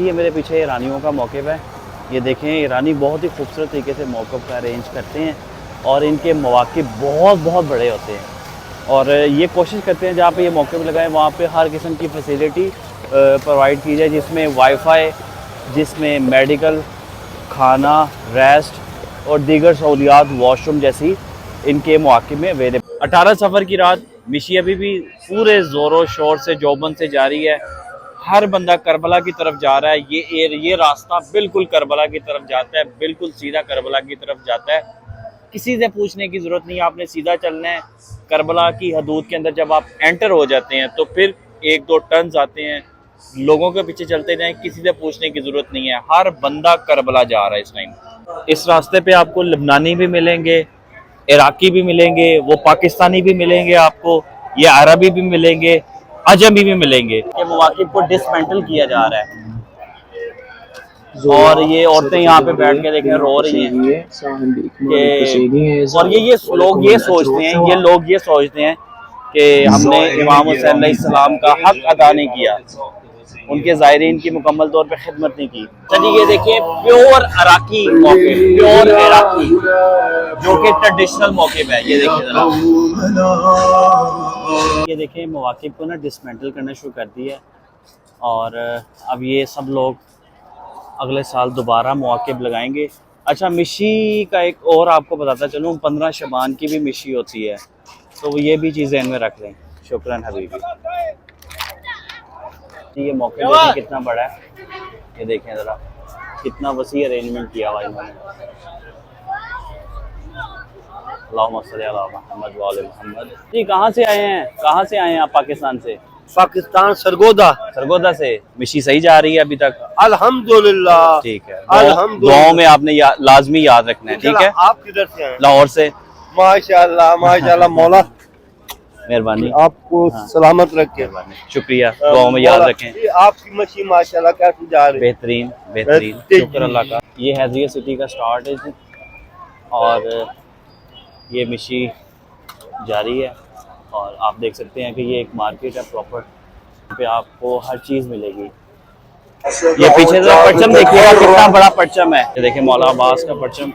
ये मेरे पीछे ईरानियों का मौक़िफ़ है। ये देखें, ईरानी बहुत ही खूबसूरत तरीके से मौक़िफ़ का अरेंज करते हैं और इनके मवाक़िफ़ बहुत बड़े होते हैं और ये कोशिश करते हैं जहाँ पे ये मौक़िफ़ लगाएं वहाँ पे हर किस्म की फैसिलिटी प्रोवाइड की जाए, जिसमें वाईफ़ाई, जिसमें मेडिकल, खाना, रेस्ट और दीगर सहूलियात वॉशरूम जैसी इनके मौक़िफ़ में अवेलेबल। 18 सफ़र की रात मिशी अभी भी पूरे ज़ोरों शोर से जोबन से जारी है। हर बंदा करबला की तरफ जा रहा है। ये रास्ता बिल्कुल करबला की तरफ जाता है, बिल्कुल सीधा करबला की तरफ जाता है। किसी से पूछने की ज़रूरत नहीं, आपने सीधा चलना है। करबला की हदूद के अंदर जब आप एंटर हो जाते हैं तो फिर 1-2 टर्न्स आते हैं, लोगों के पीछे चलते जाएं, किसी से पूछने की ज़रूरत नहीं है। हर बंदा करबला जा रहा है इस टाइम। इस रास्ते पे आपको लबनानी भी मिलेंगे, इराकी भी मिलेंगे, वो पाकिस्तानी भी मिलेंगे आपको, ये अरबी भी मिलेंगे, अजमी भी मिलेंगे। ये मवाक़िफ़ को डिसमेंटल किया जा रहा है और ये औरतें यहाँ पे बैठ के देखें रो रही हैं कि और लोग ये सोचते हैं कि हमने इमाम हुसैन अलैहिस्सलाम का हक अदा नहीं किया, उनके ज़ायरीन की मुकम्मल तौर पे खिदमत नहीं की। चलिए ये देखिए प्योर अराकी मौक़िफ़, प्योर इराकी जो कि ट्रेडिशनल मौक़िफ़ है। ये देखिए ज़रा, ये देखिए मवाक़िफ़ को ना डिसमेंटल करना शुरू कर दिया है और अब ये सब लोग अगले साल दोबारा मौक़िफ़ लगाएंगे। अच्छा, मिशी का एक और आपको बताता चलूँ, 15 शबान की भी मिशी होती है, तो ये भी चीज़ें इनमें रख लें। शुक्रान हबीबी। ये मौक़िफ़ देखें कितना बड़ा है, ये देखें ज़रा कितना वसी अरेंजमेंट किया हुआ इन्होंने। अल्लाहुम्मा सल्ली अला मुहम्मद व आले मुहम्मद। जी कहाँ से आए हैं आप? पाकिस्तान से? पाकिस्तान सरगोदा से। मिशी सही जा रही है अभी तक? अल्हम्दुलिल्लाह। ठीक है, दुआओं में आपने लाजमी याद रखना है। ठीक है। आप किधर से हैं? लाहौर से। माशाल्लाह मौला मेहरबानी, आपको सलामत रखे। शुक्रिया, दुआओं में याद रखें। आपकी मशीन माशाल्लाह कैसी जा रही है? बेहतरीन, शुक्र अल्लाह का। ये हैज़िया सिटी का स्टार्ट है और ये मिशी जारी है और आप देख सकते हैं कि ये एक मार्केट है प्रॉपर, पे आपको हर चीज़ मिलेगी। ये पीछे से परचम देखिएगा कितना बड़ा परचम है। ये देखिए मौला अब्बास का परचम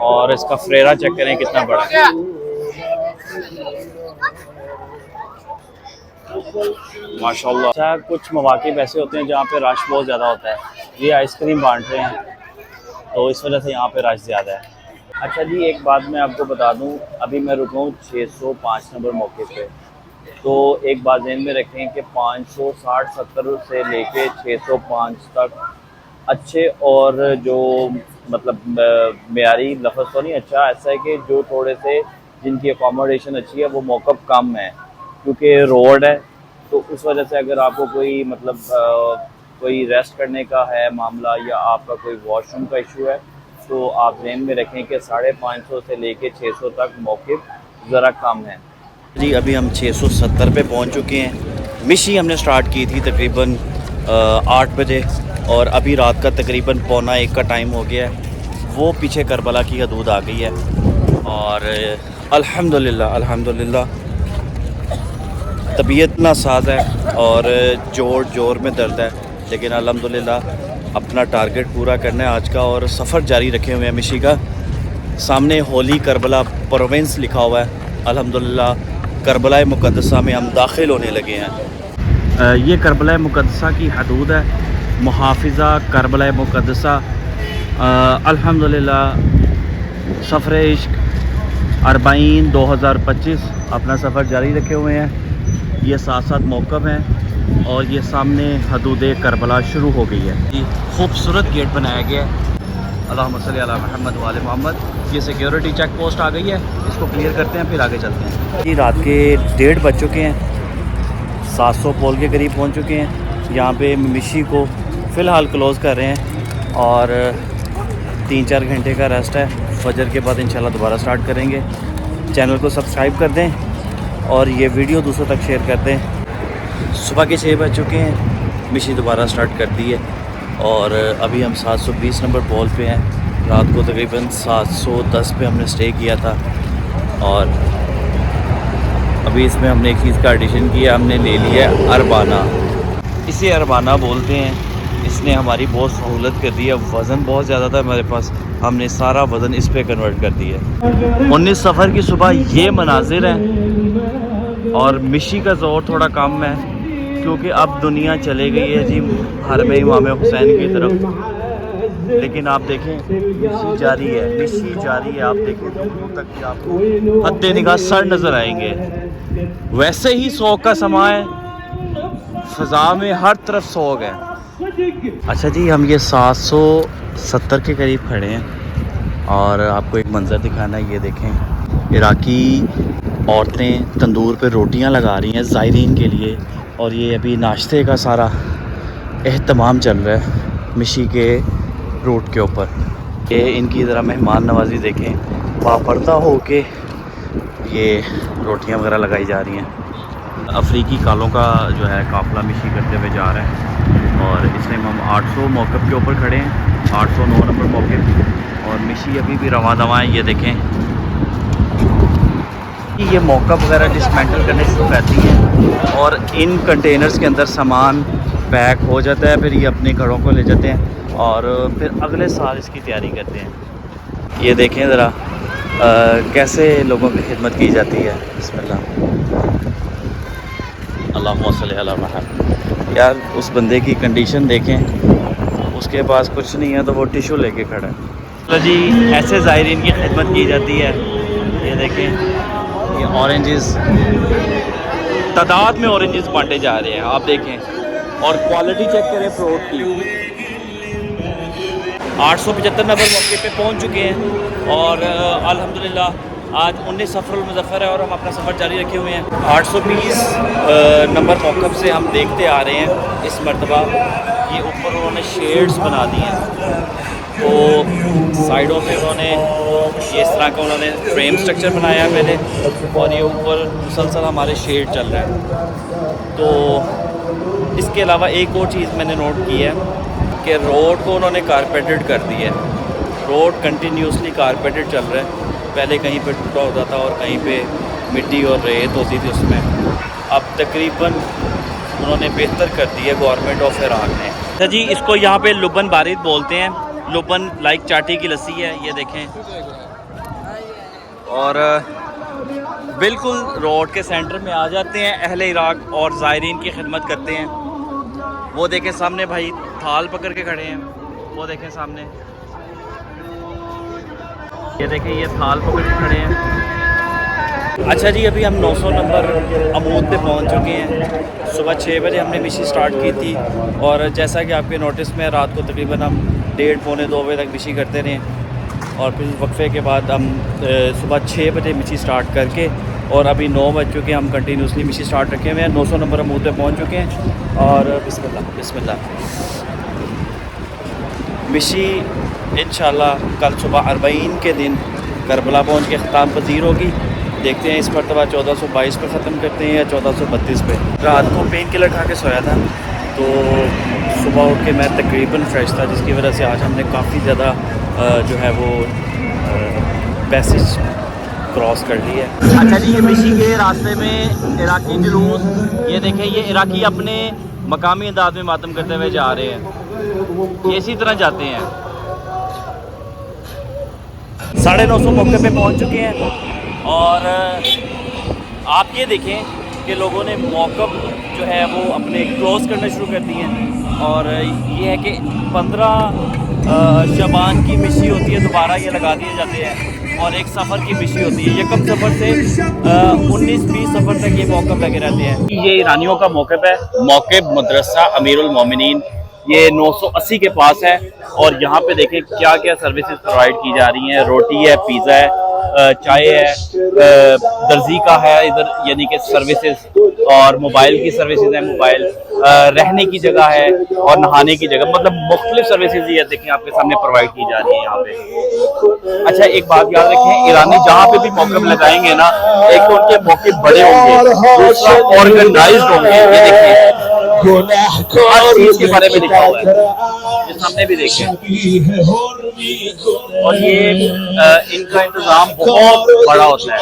और इसका फ्रेरा चेक करें कितना बड़ा है। माशाल्लाह। अच्छा, कुछ मौक़िफ़ ऐसे होते हैं जहाँ पे रश बहुत ज़्यादा होता है। ये आइसक्रीम बांट रहे हैं तो इस वजह से यहाँ पे रश ज़्यादा है। अच्छा जी, एक बात मैं आपको बता दूं, अभी मैं रुका हूँ 605 नंबर मौक़िफ़ पे, तो एक बात ध्यान में रखें कि 560-70 से लेके 605 तक अच्छे और जो मतलब मेयारी लफ्ज़ तो नहीं, अच्छा ऐसा है कि जो थोड़े से जिनकी अकोमोडेशन अच्छी है वो मौक़िफ़ कम है क्योंकि रोड है, तो उस वजह से अगर आपको कोई मतलब कोई रेस्ट करने का है मामला या आपका कोई वॉशरूम का इशू है तो आप ध्यान में रखें कि 550 से लेके 600 तक मौक़िफ़ ज़रा कम है। जी अभी हम 670 पे पहुंच चुके हैं। मिशी हमने स्टार्ट की थी तकरीबन 8 बजे और अभी रात का तकरीबन 12:45 का टाइम हो गया है। वो पीछे करबला की हदूद आ गई है और अल्हम्दुलिल्लाह तबीयत नासाज है और जोर में दर्द है, लेकिन अल्हम्दुलिल्लाह अपना टारगेट पूरा करना है आज का और सफ़र जारी रखे हुए हैं मिशी का। सामने होली करबला प्रोविंस लिखा हुआ है। अल्हम्दुलिल्लाह करबला मुक़द्दसा में हम दाखिल होने लगे हैं। ये करबला मुक़द्दसा की हदूद है, मुहाफ़िज़ा करबला मुक़द्दसा। अल्हम्दुलिल्लाह सफ़र इश्क 40 2025 अपना सफ़र जारी रखे हुए हैं। ये साथ मौक़िफ़ हैं और ये सामने हदूद करबला शुरू हो गई है। जी खूबसूरत गेट बनाया गया है। अल्लाहुम्मा सल्ली अला मुहम्मद व आले मुहम्मद। ये सिक्योरिटी चेक पोस्ट आ गई है, इसको क्लियर करते हैं फिर आगे चलते हैं। जी रात के 1:30 बज चुके हैं, 700 पोल के करीब पहुंच चुके हैं। यहाँ पे मिशी को फ़िलहाल क्लोज़ कर रहे हैं और 3-4 घंटे का रेस्ट है। फजर के बाद इंशाल्लाह दोबारा स्टार्ट करेंगे। चैनल को सब्सक्राइब कर दें और ये वीडियो दूसरों तक शेयर कर दें। सुबह के 6 बज चुके हैं, मिशी दोबारा स्टार्ट कर दी है और अभी हम 720 नंबर पोल पे हैं। रात को तकरीबन 710 पे हमने स्टे किया था और अभी इसमें हमने एक चीज़ का एडिशन किया, हमने ले लिया अरबाना। इसे अरबाना बोलते हैं इसने हमारी बहुत सहूलत कर दी है। वज़न बहुत ज़्यादा था हमारे पास, हमने सारा वज़न इस पे कन्वर्ट कर दिया। 19 सफ़र की सुबह ये मनाजिर हैं और मिशी का ज़ोर थोड़ा कम है क्योंकि अब दुनिया चले गई है जी हरम इमाम हुसैन की तरफ। लेकिन आप देखें मिशी जारी है, मिशी जारी है। आप देखें दूर तक कि आपको हद्दे निगाह सर नज़र आएंगे। वैसे ही सोग का समा है, फ़ज़ा में हर तरफ सोग है। अच्छा जी, हम ये 770 के करीब खड़े हैं और आपको एक मंज़र दिखाना है। ये देखें, इराकी औरतें तंदूर पे रोटियां लगा रही हैं ज़ायरीन के लिए और ये अभी नाश्ते का सारा एहतमाम चल रहा है मिशी के रूट के ऊपर। ये इनकी ज़रा मेहमान नवाज़ी देखें, बापर्दा हो के ये रोटियां वगैरह लगाई जा रही हैं। अफ्रीकी कालों का जो है काफ़िला मिशी करते हुए जा रहा है और इस टाइम हम 800 मौक़िफ़ के ऊपर खड़े हैं, 809 नंबर मौक़िफ़, और मिशी अभी भी रवां दवां है। ये देखें, ये मौक़िफ़ वगैरह डिसमेंटल करने शुरू करती हैं और इन कंटेनर्स के अंदर सामान पैक हो जाता है। फिर ये अपने घरों को ले जाते हैं और फिर अगले साल इसकी तैयारी करते हैं। ये देखें ज़रा कैसे लोगों की खिदमत की जाती है। बिस्मिल्लाह, अल्लाहुम्मा सल्ली अला मुहम्मद। यार उस बंदे की कंडीशन देखें, उसके पास कुछ नहीं है तो वो टिशू लेके खड़ा है। तो जी ऐसे ज़ायरीन की खिदमत की जाती है। ये देखें, ये ऑरेंजेस, तादाद में ऑरेंजेस बांटे जा रहे हैं, आप देखें, और क्वालिटी चेक करें फ्रूट की। 875 नंबर मौके पे पहुंच चुके हैं और अल्हम्दुलिल्लाह आज 19 सफ़रुल मुज़फ़्फ़र है और हम अपना सफ़र जारी रखे हुए हैं। 820 नंबर मौक़िफ़ से हम देखते आ रहे हैं इस मरतबा ये ऊपर उन्होंने शेड्स बना दिए हैं, तो साइडों पे उन्होंने ये इस तरह का उन्होंने फ्रेम स्ट्रक्चर बनाया है पहले, और ये ऊपर मुसलसल हमारे शेड चल रहा है। तो इसके अलावा एक और चीज़ मैंने नोट की है कि रोड को उन्होंने कारपेटेड कर दिया है। रोड कंटिन्यूसली कारपेटेड चल रहा है। पहले कहीं पे टूटा होता था और कहीं पे मिट्टी और रेत होती थी उसमें, अब तकरीबन उन्होंने बेहतर कर दी है गवर्नमेंट ऑफ इराक ने। अच्छा जी, इसको यहाँ पे लुबन बारिद बोलते हैं। लुबन लाइक चाटी की लस्सी है, ये देखें, और बिल्कुल रोड के सेंटर में आ जाते हैं अहले इराक और ज़ायरीन की खिदमत करते हैं। वो देखें सामने भाई थाल पकड़ के खड़े हैं, वो देखें सामने, ये देखें ये थाल पकड़ के खड़े हैं। अच्छा जी, अभी हम 900 नंबर अमूद पे पहुंच चुके हैं। सुबह 6 बजे हमने मिशी स्टार्ट की थी और जैसा कि आपके नोटिस में रात को तकरीबन हम 1:30 पौने 2 बजे तक मिशी करते रहे और फिर वक्फे के बाद हम सुबह 6 बजे मिशी स्टार्ट करके और अभी 9 बज चुके हैं, हम कंटिन्यूसली मिशी स्टार्ट रखे हुए हैं। 900 नंबर अमूद पे पहुँच चुके हैं और बिस्मिल्लाह बिस्मिल्लाह मिशी इंशाल्लाह कल सुबह 40 के दिन करबला पहुँच के ख़त्म पजीर होगी। देखते हैं इस मरतबा 1422 पे ख़त्म करते हैं या 1432 पे। रात को पेन किलर खा के सोया था तो सुबह उठ के मैं तकरीबन फ्रेश था, जिसकी वजह से आज हमने काफ़ी ज़्यादा जो है वो पैसेज क्रॉस कर ली है। अच्छा जी, ये मिशी के रास्ते में इराकी जुलूस, ये देखें, ये इराकी अपने मकामी अंदाज में मातम करते हुए जा रहे हैं। ये इसी तरह जाते हैं। 950 मौके पे पहुंच चुके हैं और आप ये देखें कि लोगों ने मौक़िफ़ जो है वो अपने क्लोज़ करना शुरू कर दिए हैं और ये है कि 15 शबान की मिशी होती है, दोबारा ये लगा दिए जाते हैं, और एक सफ़र की मिशी होती है। यकम सफ़र से 19-20 सफ़र तक ये मौक़िफ़ लगे रहते हैं। ये ईरानियों का मौक़िफ़ है, मौक़िफ़ मदरसा अमीरुल मोमिनीन, ये 980 के पास है और यहाँ पे देखें क्या क्या सर्विसेज प्रोवाइड की जा रही हैं। रोटी है, पिज़्ज़ा है, चाय है, दर्जी का है इधर, यानी कि सर्विसेज, और मोबाइल की सर्विसेज है, मोबाइल, रहने की जगह है और नहाने की जगह, मतलब मुख्तलिफ सर्विसेज ये देखें आपके सामने प्रोवाइड की जा रही है यहाँ पे। अच्छा, एक बात याद रखें, ईरानी जहाँ पे भी मौक़िफ़ लगाएंगे ना, एक तो उनके मौक़िफ़ बड़े होंगे, दूसरा ऑर्गेनाइज्ड होंगे। ये देखिए हर चीज़ के बारे में लिखा हुआ है, ये सामने भी देखें, और ये इनका इंतज़ाम बहुत बड़ा होता है।